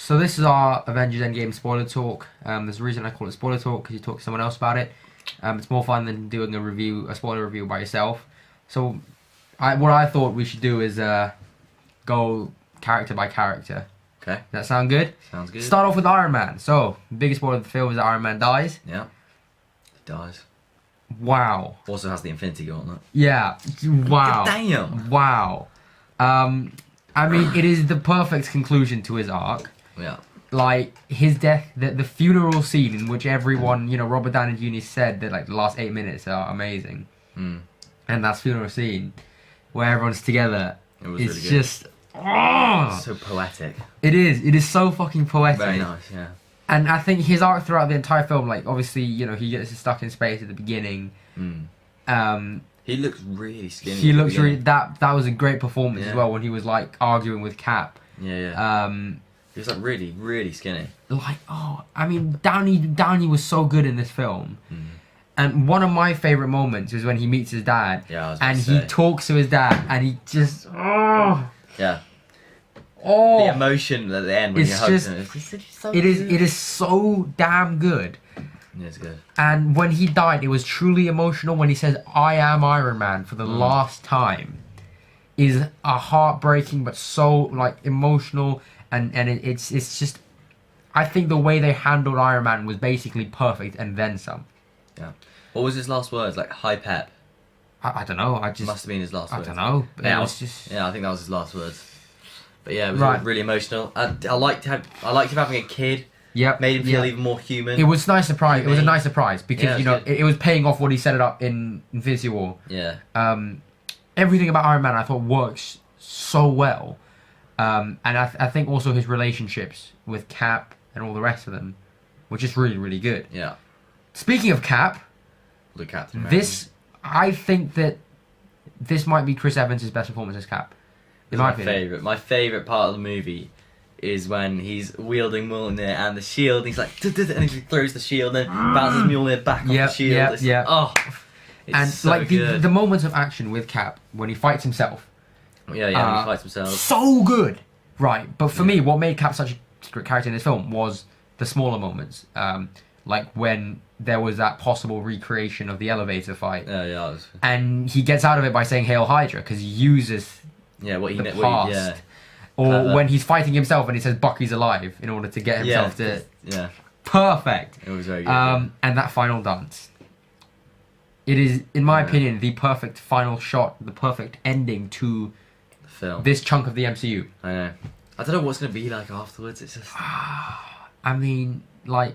So this is our Avengers Endgame spoiler talk. There's a reason I call it spoiler talk, because you talk to someone else about it. It's more fun than doing a spoiler review by yourself. So, what I thought we should do is go character by character. Okay. Does that sound good? Sounds good. Start off with Iron Man. So, the biggest spoiler of the film is that Iron Man dies. Yeah. He dies. Wow. Also has the Infinity Gauntlet. Yeah. Wow. Damn. Wow. I mean, it is the perfect conclusion to his arc. Yeah. Like, his death, the funeral scene in which everyone, Robert Downey Jr. said that, like, the last 8 minutes are amazing. Mm. And that funeral scene, where everyone's together, It was it's really good. just... Oh! So poetic. It is so fucking poetic. Very nice, yeah. And I think his arc throughout the entire film, like, obviously, he gets stuck in space at the beginning. Mm. He looks really skinny. He looks really... That was a great performance as Yeah. well, when he was, like, arguing with Cap. Yeah. He was, like, really, really skinny. Like, I mean, Downey was so good in this film. Mm. And one of my favourite moments is when he meets his dad. Yeah, I was and about to he say. talks to his dad, and he just... Yeah. Oh! The emotion at the end when It's he hugs just- him. It's just so It good. is so damn good. Yeah, it's good. And when he died, it was truly emotional when he says, "I am Iron Man" for the last time. Is a heartbreaking but so, like, emotional, and it's just... I think the way they handled Iron Man was basically perfect, and then some. Yeah. What was his last words? Like, high pep. I don't know, I just... Must have been his last I words. don't know, but Yeah, it was just... Yeah, I think that was his last words. But yeah, it was Right. really emotional. I liked him having a kid. Yep. Made him feel even more human. It was a nice surprise. It was a nice surprise because Yeah, it was good. it was paying off what he set it up in Infinity War. Yeah. Everything about Iron Man I thought works so well, and I think also his relationships with Cap and all the rest of them were just really, really good. Yeah. Speaking of Cap, The Captain America. I think that this might be Chris Evans' best performance as Cap. In my opinion. favourite. My favourite part of the movie is when he's wielding Mjolnir and the shield. And he's like, and he throws the shield and bounces Mjolnir back off the shield. Yeah. Oh, it's And so like good. the moments of action with Cap when he fights himself. Yeah, when he fights himself. So good, right? But for me, what made Cap such a great character in this film was the smaller moments, like when there was that possible recreation of the elevator fight, Yeah. and he gets out of it by saying "Hail Hydra" because he uses What he the past, yeah. or Clever. when he's fighting himself and he says Bucky's alive in order to get himself to Yeah. perfect. It was very good. And that final dance. It is, in my opinion, the perfect final shot, the perfect ending to the film. this chunk of the MCU. I know. I don't know what's gonna be like afterwards. It's just I mean, like,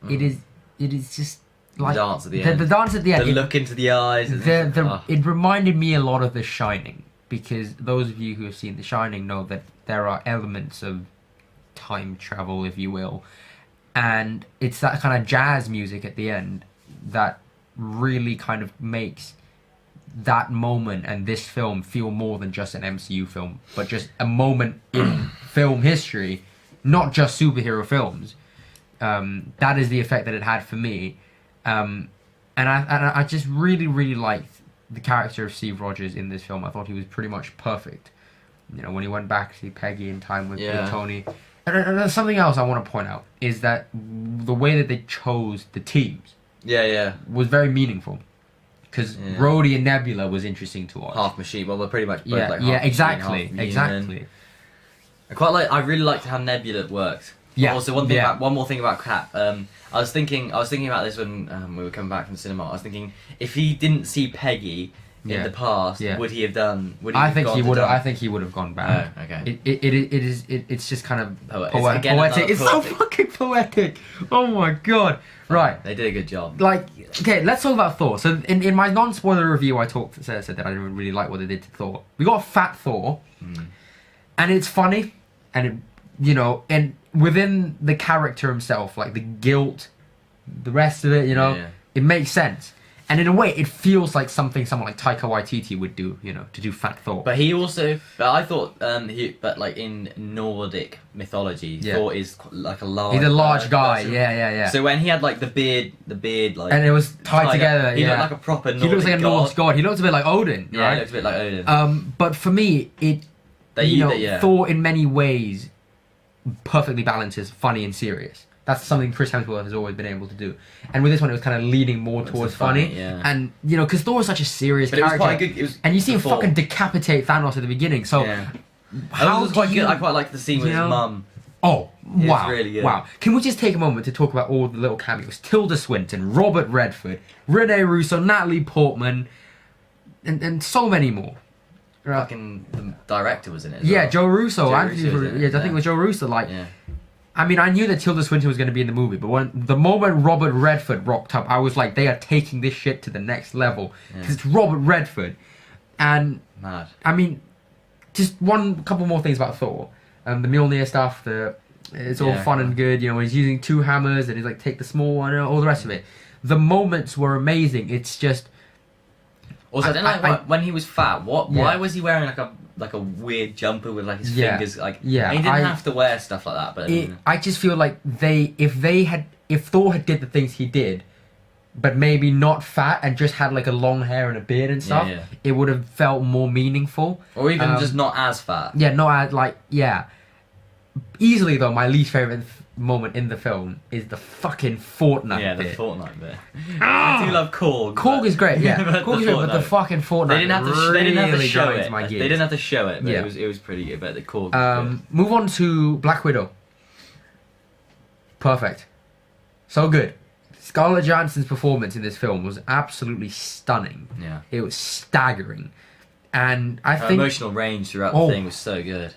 it is just like the dance at the end. The dance at the end. The look into the eyes. And It reminded me a lot of The Shining, because those of you who have seen The Shining know that there are elements of time travel, if you will, and it's that kind of jazz music at the end that really kind of makes that moment and this film feel more than just an MCU film, but just a moment in film history, not just superhero films. That is the effect that it had for me, and I just really, really liked the character of Steve Rogers in this film. I thought he was pretty much perfect. When he went back to see Peggy in time with Tony. And there's something else I want to point out is that the way that they chose the teams was very meaningful. Because Rhodey and Nebula was interesting to watch. half machine. Well, we're pretty much both like half exactly, machine, half exactly. human. I really liked how Nebula worked. Yeah. Also, one more thing about Cap. I was thinking about this when we were coming back from the cinema. I was thinking, if he didn't see Peggy in the past, would he have done? I think he would have. I think he would have gone back. Oh, okay. It's just kind of Poetic. poetic. It's so fucking poetic. Oh my god. Right. They did a good job. Like, okay, let's talk about Thor. So in my non-spoiler review, I said that I didn't really like what they did to Thor. We got Fat Thor, and it's funny, and it, and within the character himself, like the guilt, the rest of it, it makes sense. And in a way, it feels like something someone like Taika Waititi would do, to do Fat Thor. But he also, I thought, but like in Nordic mythology, Thor is like a large. He's a large guy. person. Yeah. So when he had like the beard, like, and it was tied together. He looked like a proper Nordic He looks like a god. Norse god. He looks a bit like Odin, Yeah, right? he looks a bit like Odin. But for me, Thor in many ways perfectly balances funny and serious. That's something Chris Hemsworth has always been able to do. And with this one, it was kind of leaning more towards funny. Yeah. And, you know, because Thor was such a serious character. It was quite good. And you see him fucking decapitate Thanos at the beginning. So, how was quite good. I quite liked the scene with his mum. Oh, wow. Really good. Wow. Can we just take a moment to talk about all the little cameos? Tilda Swinton, Robert Redford, Rene Russo, Natalie Portman, and so many more. Fucking the director was in it. Yeah, Joe Russo. I think it was Joe Russo. I mean, I knew that Tilda Swinton was going to be in the movie, but the moment Robert Redford rocked up, I was like, they are taking this shit to the next level. Because it's Robert Redford. And, mad. I mean, just couple more things about Thor. The Mjolnir stuff, it's all fun and good, you know, he's using 2 hammers and he's like, take the small one, all the rest of it. The moments were amazing. It's just... Also, I don't like when he was fat. Why was he wearing like a weird jumper with like his fingers? Like, he didn't have to wear stuff like that. But I just feel like if Thor had did the things he did, but maybe not fat and just had like a long hair and a beard and stuff, it would have felt more meaningful. Or even just not as fat. Yeah, not as Easily though, my least favorite moment in the film is the fucking Fortnite bit. Yeah, the Fortnite bit. I do love Korg. Korg is great, yeah. Korg is great, but the fucking Fortnite they didn't have to show it. My gears. They didn't have to show it, but it was pretty good. But the Korg was good. Move on to Black Widow. Perfect. So good. Scarlett Johansson's performance in this film was absolutely stunning. Yeah. It was staggering. And I Her think... emotional range throughout the thing was so good.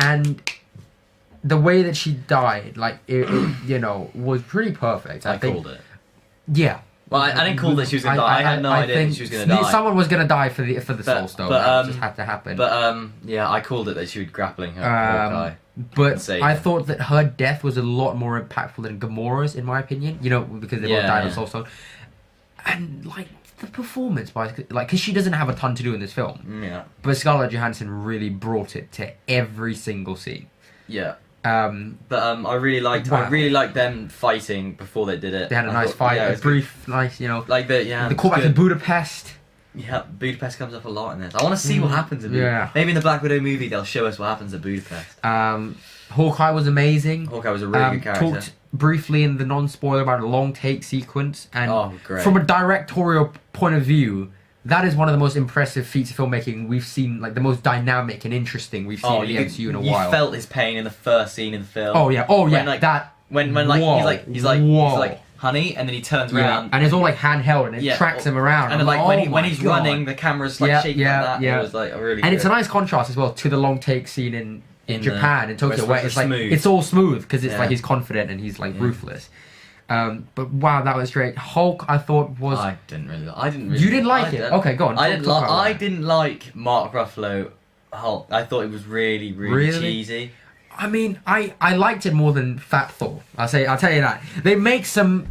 And the way that she died, like, it you know, was pretty perfect. I called it. Yeah. Well, I didn't call that she was going to die. I had no idea that she was going to die. Someone was going to die for the Soul Stone. That just had to happen. But, yeah, I called it that she was grappling her Hawkeye. But I thought that her death was a lot more impactful than Gamora's, in my opinion. You know, because they both died on Soul Stone. And, like, the performance, because she doesn't have a ton to do in this film. Yeah. But Scarlett Johansson really brought it to every single scene. Yeah. I really liked them fighting before they did it. They had a nice fight, a brief, nice, you know. Like the callback to Budapest. Yeah, Budapest comes up a lot in this. I want to see what happens in Budapest. Maybe in the Black Widow movie they'll show us what happens at Budapest. Hawkeye was amazing. Hawkeye was a really good character. Talked briefly in the non-spoiler about a long take sequence, and great. From a directorial point of view, that is one of the most impressive feats of filmmaking we've seen, like the most dynamic and interesting we've seen in the MCU in a while. You felt his pain in the first scene in the film. Oh yeah, when he's like honey, and then he turns around and it's all like handheld and it tracks him around, and then when he's running, the camera's like shaking like that. It was like really and it's a nice contrast as well to the long take scene in Japan, in Tokyo, where it's like smooth. It's all smooth because it's like he's confident and he's like ruthless. But wow, that was great. Hulk, I thought was. I didn't really. You didn't like it? Okay, go on. I didn't like Mark Ruffalo Hulk. I thought it was really cheesy. I mean, I liked it more than Fat Thor. I'll tell you that. They make some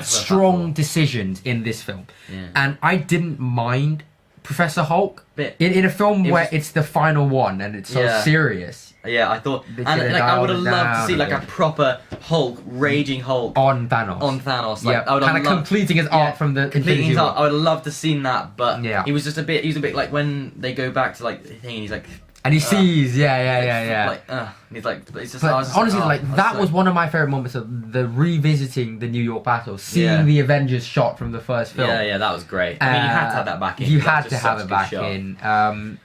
strong decisions in this film, and I didn't mind Professor Hulk in a film where it's the final one and it's so serious. Yeah, I thought, and like I would have loved to see like a proper Hulk, raging Hulk on Thanos. Like, I would kind of completing his arc from the completing his arc. I would have loved to seen that, but he was just a bit. He was a bit like when they go back to like the thing, and he's like. And he sees, Like, he's like, it's just. But honestly, that was one of my favorite moments of the revisiting the New York battle, seeing the Avengers shot from the first film. Yeah, that was great. I mean, you had to have that back in. You had to have it back in.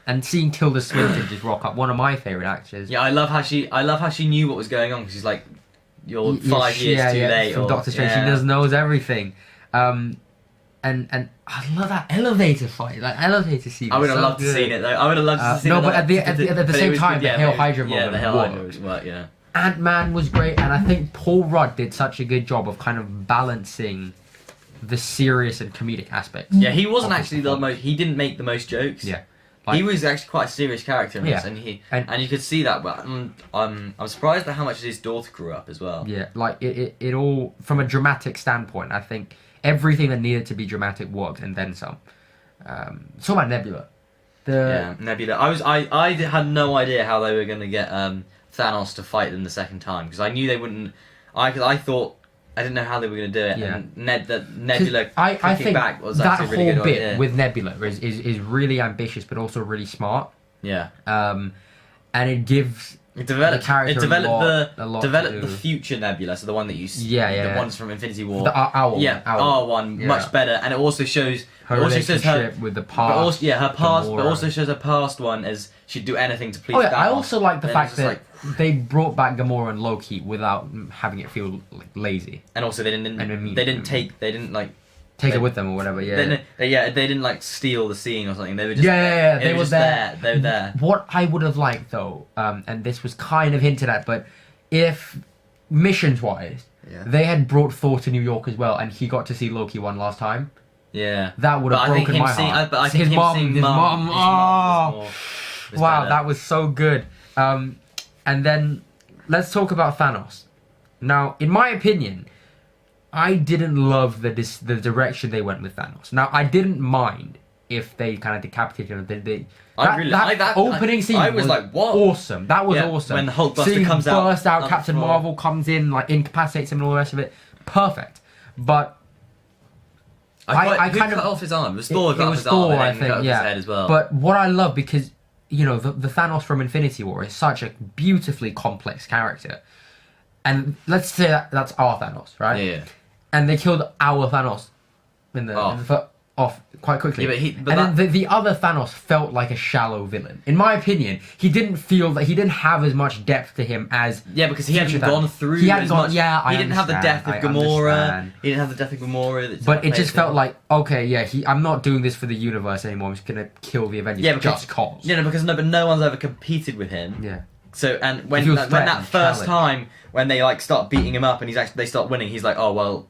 And seeing Tilda Swinton just rock up, one of my favorite actors. Yeah, I love how she knew what was going on because she's like, you're 5 years too late. From Doctor Strange, she knows everything. And I love that elevator fight, like elevator scene. I would have loved to see it though. I would have loved to see it. No, but at the same time, the Hail Hydra moment. Yeah, the Hail Hydra was work. Yeah. Ant-Man was great, and I think Paul Rudd did such a good job of kind of balancing the serious and comedic aspects. Yeah, he wasn't actually the most. He didn't make the most jokes. Yeah. He was actually quite a serious character in this, and you could see that. But I'm surprised at how much his daughter grew up as well. Yeah, like it all from a dramatic standpoint. I think everything that needed to be dramatic worked, and then some. So about Nebula. Nebula. I had no idea how they were going to get Thanos to fight them the second time because I knew they wouldn't. I thought. I didn't know how they were going to do it, and Nebula I think back was that actually a really whole good bit idea. with Nebula is really ambitious, but also really smart. Yeah. And it gives It developed the the future Nebula, so the one that you see, the ones from Infinity War. The owl. Yeah, owl. R1 much better, and it also shows her relationship with the past. But also, her past, Gamora. but also shows her past one as she'd do anything to please. Oh yeah, Thanos. I also like the And fact it's just that they brought back Gamora and Loki without having it feel like lazy. and also they didn't Take it with them or whatever. Yeah. They didn't like steal the scene or something. They were just They were there. They were there. What I would have liked though, and this was kind of hinted at, but if missions wise, they had brought Thor to New York as well, and he got to see Loki one last time. Yeah, that would have broken my heart. But I think his mom. Oh, wow, that was so good. And then let's talk about Thanos. Now, in my opinion, I didn't love the direction they went with Thanos. Now, I didn't mind if they kind of decapitated him. That opening scene I was like, what? Awesome. That was awesome. When the Hulkbuster comes out. Burst out, Captain Marvel comes in, like incapacitates him and all the rest of it. Perfect. But I kind of cut off his arm. It was Thor cut off his arm and then cut off his head as well. But what I love, because, you know, the Thanos from Infinity War is such a beautifully complex character. And let's say that's our Thanos, right? Yeah. And they killed our Thanos off quite quickly. Then the other Thanos felt like a shallow villain. In my opinion, he didn't feel that he didn't have as much depth to him as because he hadn't gone through. He didn't have the death of Gamora. He didn't have the death of Gamora. But it just felt like, okay, I'm not doing this for the universe anymore. I'm just gonna kill the Avengers just cause. But no one's ever competed with him. Yeah. So when that first time when they like start beating him up and they start winning, he's like, oh well,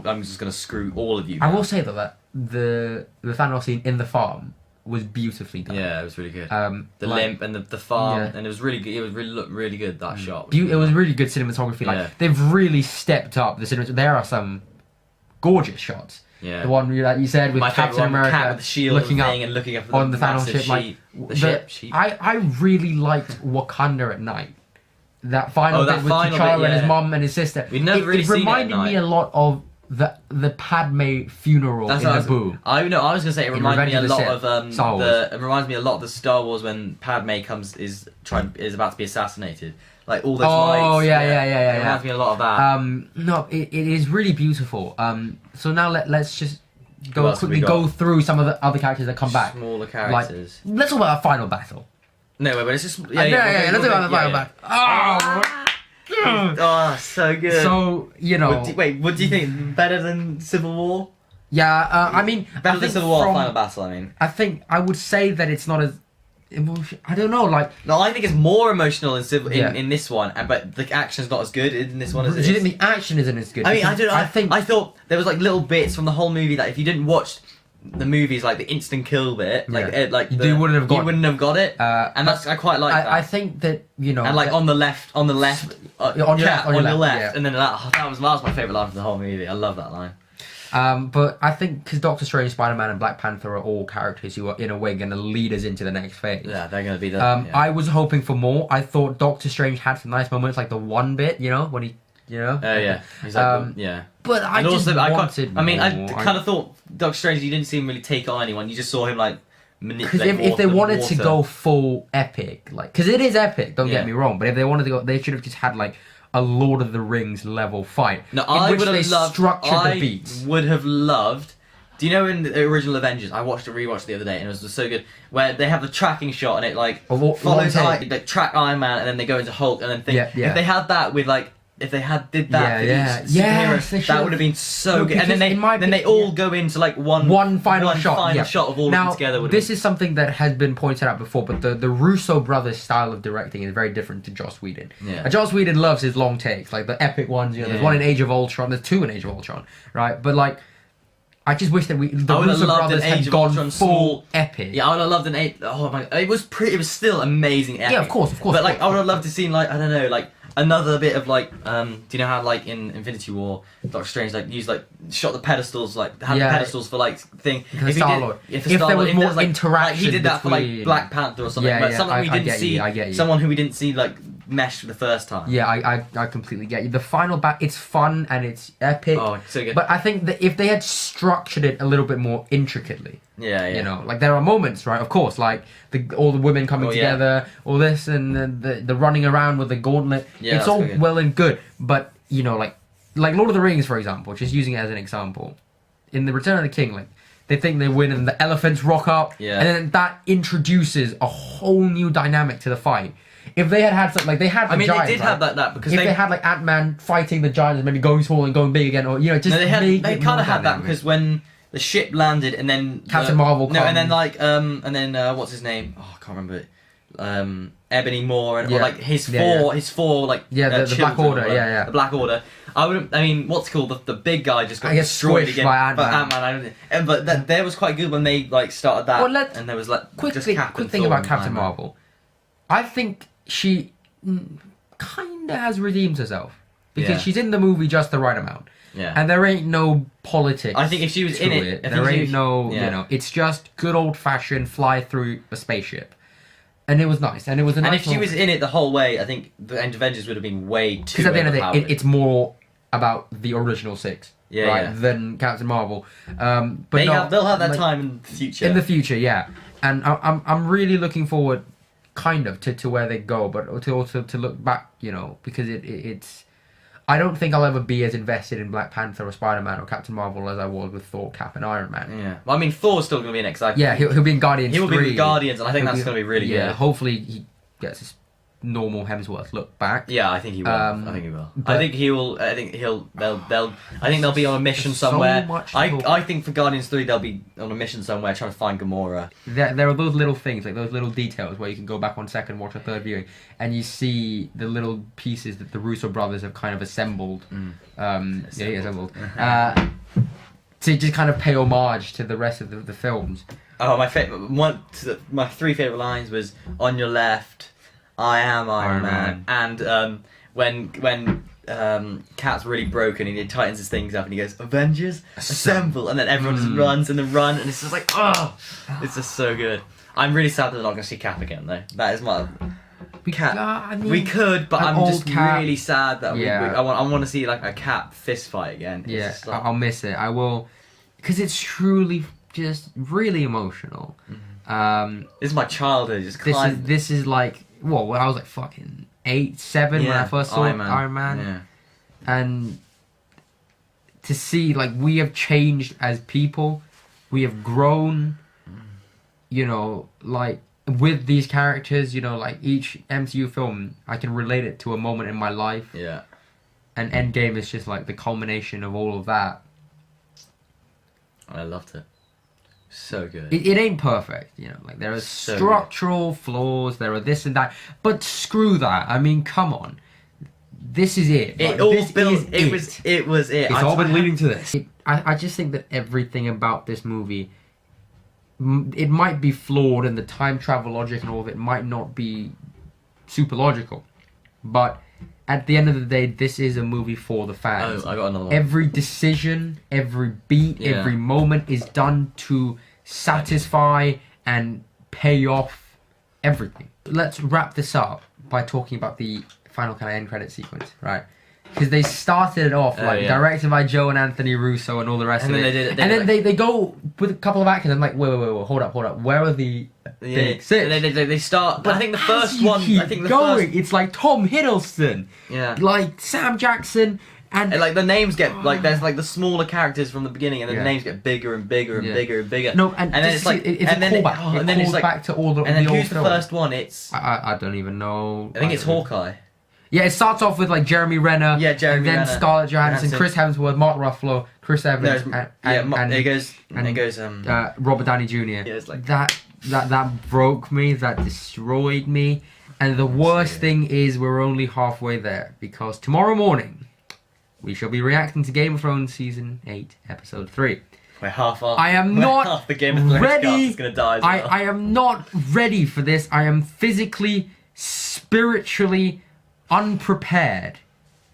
I'm just gonna screw all of you. I will say though that the Thanos scene in the farm was beautifully done. Yeah, it was really good. The limp and the farm, and it was really good. It was looked really good. That shot. It was really good cinematography. Like they've really stepped up the cinematography. There are some gorgeous shots. Yeah. The one that you said with Captain America Cat with the shield looking up on the Thanos ship. I really liked Wakanda at night. That final bit with T'Challa and his mom and his sister. We'd never really seen it at night. It reminded me a lot of the Padme funeral in Naboo. I was gonna say it reminded me a lot of it reminds me a lot of the Star Wars when Padme is about to be assassinated. Like all those lights. Oh yeah. It reminds me a lot of that. No, it is really beautiful. So now let's just quickly go through some of the other characters that come back. Smaller characters. Let's talk about our final battle. No, wait, but it's just let's talk about the final battle. Oh, so good. So, you know... What do you think? Better than Civil War? Yeah, I mean... Better than Civil War Final Battle, I mean. I would say that it's not as... I don't know, like... No, I think it's more emotional in this one, but the action's not as good in this one as it is. Do you think the action isn't as good? I mean, I don't know. I thought there was like little bits from the whole movie that if you didn't watch the movies, like the instant kill bit, you wouldn't have got it, and I quite like that. I think that, you know, and like on the left, on your left, yeah. and then that was my favourite line of the whole movie. I love that line. But I think because Doctor Strange, Spider-Man, and Black Panther are all characters who are in a way going to lead us into the next phase. Yeah, they're going to be the. I was hoping for more. I thought Doctor Strange had some nice moments, like the one bit, you know, when he. Oh yeah, exactly. Yeah. But I wanted. I kind of thought Doctor Strange. You didn't see him really take on anyone. You just saw him like Because manipulate. if they wanted to go full epic, like, because it is epic, don't get me wrong. But if they wanted to go, they should have just had like a Lord of the Rings level fight. No, I would have loved. The beats. Would have loved. Do you know in the original Avengers? I rewatched the other day and it was just so good. Where they have the tracking shot and it like follows like track Iron Man and then they go into Hulk and then if they had that with like. If they did that for each superhero, that would have been so good. And then they all go into like one final shot of all of them together. This is something that has been pointed out before, but the Russo brothers' style of directing is very different to Joss Whedon. Yeah. Joss Whedon loves his long takes, like the epic ones. You know, there's one in Age of Ultron, there's two in Age of Ultron, right? But like, I just wish that the Russo brothers had gone full epic. Yeah, I would have loved an Age. Oh my! It was still amazing. Epic. Yeah, of course. But like, I would have loved to see like I don't know like. Another bit of like, do you know how like in Infinity War, Doctor Strange shot the pedestals had the pedestals for like thing. If there was more interaction, he did that for like Black Panther or something. But something we didn't see. Someone who we didn't see like meshed the first time. Yeah, I completely get you. The final it's fun and it's epic. Oh, so good. But I think that if they had structured it a little bit more intricately, Yeah. you know, like there are moments, right? Of course, like all the women coming together, all this, and the running around with the gauntlet. Yeah, it's all well and good, but you know, like Lord of the Rings, for example, just using it as an example, in the Return of the King, like they think they win and the elephants rock up, and then that introduces a whole new dynamic to the fight. If they had something like they had, I mean, giants, they did have that because if they had like Ant-Man fighting the giants and maybe going small and going big again, or you know, just they kind of had that because when the ship landed and then Captain Marvel comes. and then like what's his name? Oh, I can't remember it. Ebony Moore and or like his four like the Black Order, the Black Order. I mean, what's called the big guy just got destroyed again by Ant-Man. But that was quite good when they like started that. Well, and there was like quick thing about Captain Marvel. I think she kind of has redeemed herself because she's in the movie just the right amount. Yeah. And there ain't no politics. I think if she was in it, there ain't no, you know, it's just good old fashioned fly through a spaceship. And it was nice, and it was a nice. And if she was in it the whole way, I think the Avengers would have been way too. Because at the end of the day, it's more about the original six, than Captain Marvel. But they'll have that time in the future. In the future, yeah. And I'm really looking forward, kind of, to where they go, but to also to look back, you know, because it's. I don't think I'll ever be as invested in Black Panther or Spider-Man or Captain Marvel as I was with Thor, Cap, and Iron Man. Yeah. Well, I mean, Thor's still going to be an exciting. Yeah, he'll be in Guardians 3. He'll be with Guardians, and I think that's going to be really good. Yeah, hopefully he gets his normal Hemsworth look back. Yeah, I think he will. I think he will. I think he will. I think he'll. I think they'll be on a mission somewhere. I think for Guardians 3 they'll be on a mission somewhere trying to find Gamora. There are those little things, like those little details where you can go back on second, watch a third viewing, and you see the little pieces that the Russo brothers have kind of assembled. Assembled. To just kind of pay homage to the rest of the films. Oh, my three favorite lines was on your left. I am Iron Man. And when Cap's really broken and he tightens his things up and he goes, Avengers, assemble! And then everyone just runs and it's just like, oh! It's just so good. I'm really sad that we're not going to see Cap again, though. That is my... we could, but I'm just really sad that I want to see like a Cap fist fight again. It's like... I'll miss it. I will... Because it's truly just really emotional. This is my childhood. This is like... Well, when I was like fucking 8, 7 when I first saw Iron Man. Yeah. And to see, like, we have changed as people. We have grown, you know, like, with these characters, you know, like, each MCU film, I can relate it to a moment in my life. Yeah. And Endgame is just, like, the culmination of all of that. I loved it. So good. It ain't perfect, you know. Like there are structural flaws, there are this and that, but screw that. I mean, come on, this is it. It all built. It was it. It's all been leading to this. I just think that everything about this movie, it might be flawed, and the time travel logic and all of it might not be super logical, but at the end of the day, this is a movie for the fans. Oh, I got another one. Every decision, every beat, every moment is done to satisfy and pay off everything. Let's wrap this up by talking about the final kind of end credit sequence, right? Because they started it off directed by Joe and Anthony Russo and all the rest of it. They go with a couple of actors and I'm like, wait, hold up. Where are the big six? They start. But I think the first one. It's like Tom Hiddleston. Yeah. Like Sam Jackson. And like the names get like there's like the smaller characters from the beginning, and then the names get bigger and bigger and bigger and bigger. No, and then it's like it's a callback. And then it's like back to all the. And then who's the first one? It's I don't even know. I think it's Hawkeye. Yeah, it starts off with like Jeremy Renner. Yeah, Jeremy Renner. And then Scarlett Johansson, Chris Hemsworth, Mark Ruffalo, Chris Evans, and it goes Robert Downey Jr. Yeah, it's like that broke me. That destroyed me. And the worst thing is we're only halfway there because tomorrow morning we shall be reacting to Game of Thrones Season 8, Episode 3. We're half off. I am not half the Game of Thrones ready. Cast is gonna die as well. I am not ready for this. I am physically, spiritually unprepared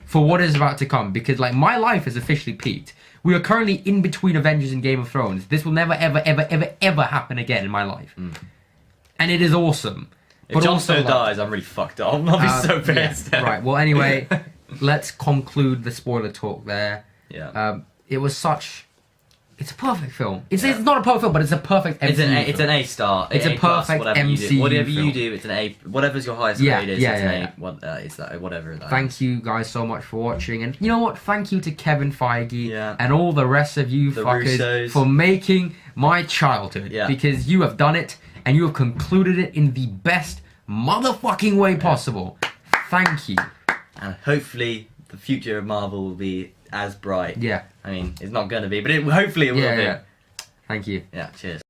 for what is about to come because like my life has officially peaked. We are currently in between Avengers and Game of Thrones. This will never, ever, ever, ever, ever happen again in my life. And it is awesome. If Jon Snow dies, I'm really fucked up. I'll be so pissed. Yeah. Right. Well, anyway, let's conclude the spoiler talk there. Yeah. It was such. It's a perfect film. It's not a perfect film, but it's a perfect MCU film. It's an A star. It's a perfect MCU Whatever you film. do, it's an A. Whatever's your highest grade is, it's an A. It's that whatever. Thank you guys so much for watching, and you know what? Thank you to Kevin Feige Yeah. and all the rest of you The fuckers Russos. for making my childhood. Yeah. Because you have done it, and you have concluded it in the best motherfucking way possible. Thank you. And hopefully, the future of Marvel will be as bright. Yeah. I mean, it's not going to be, but hopefully it will be. Yeah. Thank you. Yeah, cheers.